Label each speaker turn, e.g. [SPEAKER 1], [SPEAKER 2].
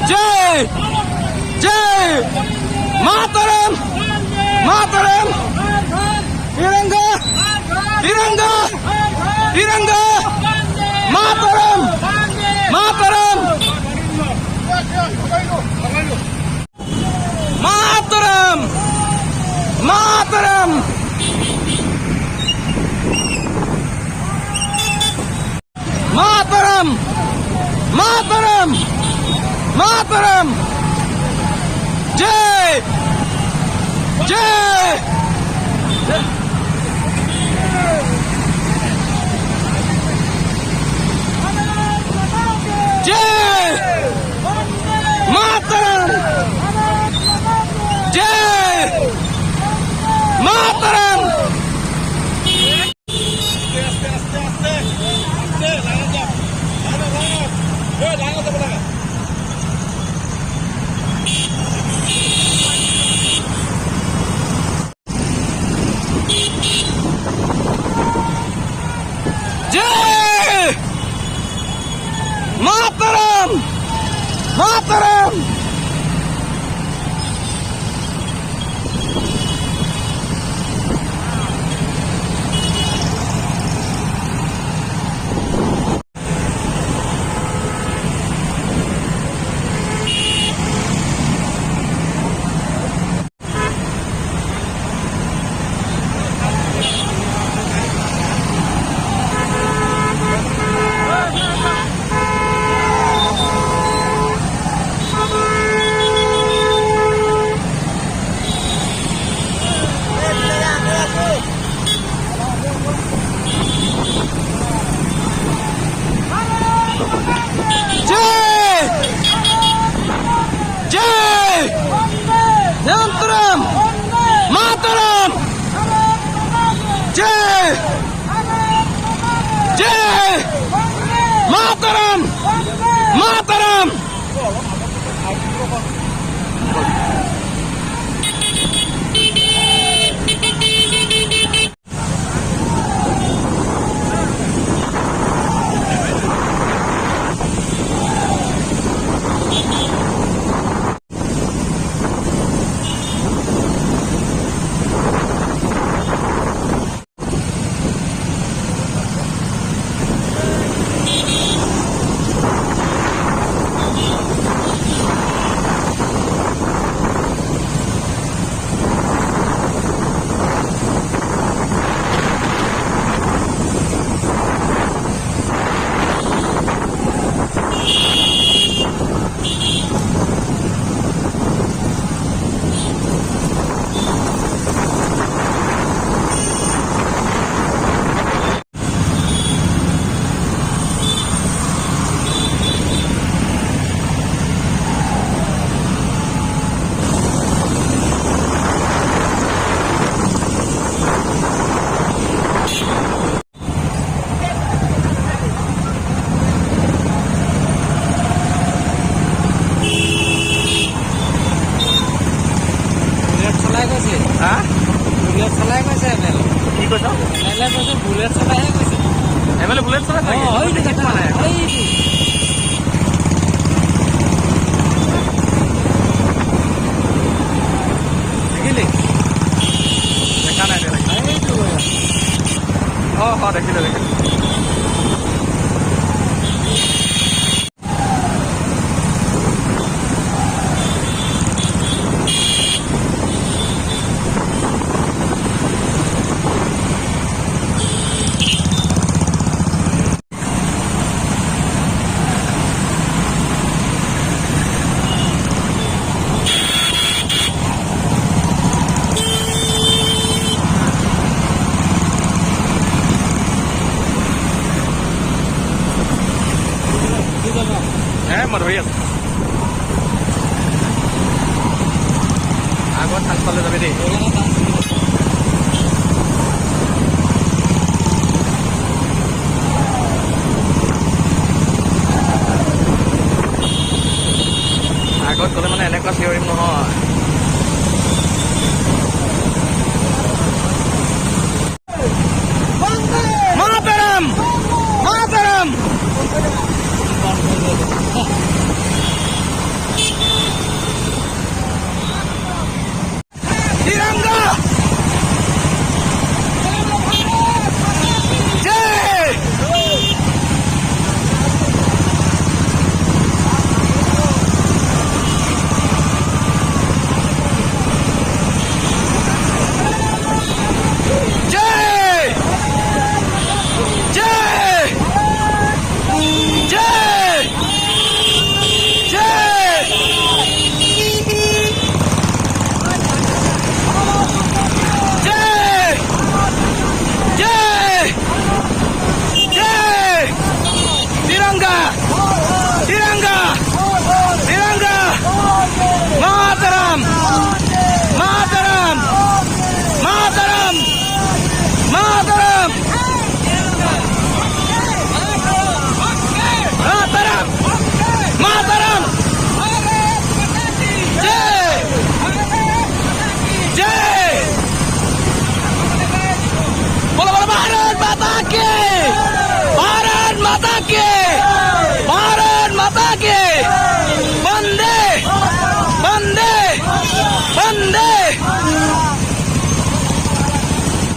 [SPEAKER 1] जय जय मातरम मातरम तिरंगा तिरंगा तिरंगा मातरम मातरम मातरम मातरम मातरम मातरम मातरम जय जय जय मातरम जय मातरम जय मातरम मातरम मातरम मातरम जय जय मातरम मातरम
[SPEAKER 2] বুলেট চলাই গৈছে এমএলএ
[SPEAKER 1] কি কৈছ
[SPEAKER 2] এমএলএ কৈছে বুলেট চলাইহে গৈছে
[SPEAKER 1] এমএলএ বুলেট চলাই দেখিলি দেখা নাই দেখিলো দেখিলো মই ধৰি আছো আগত থাকপালে যাবি দেই আগত গ'লে মানে এনেকুৱা চিঞৰিম নহয় মাতৰম মাতৰম माता की भारत माता की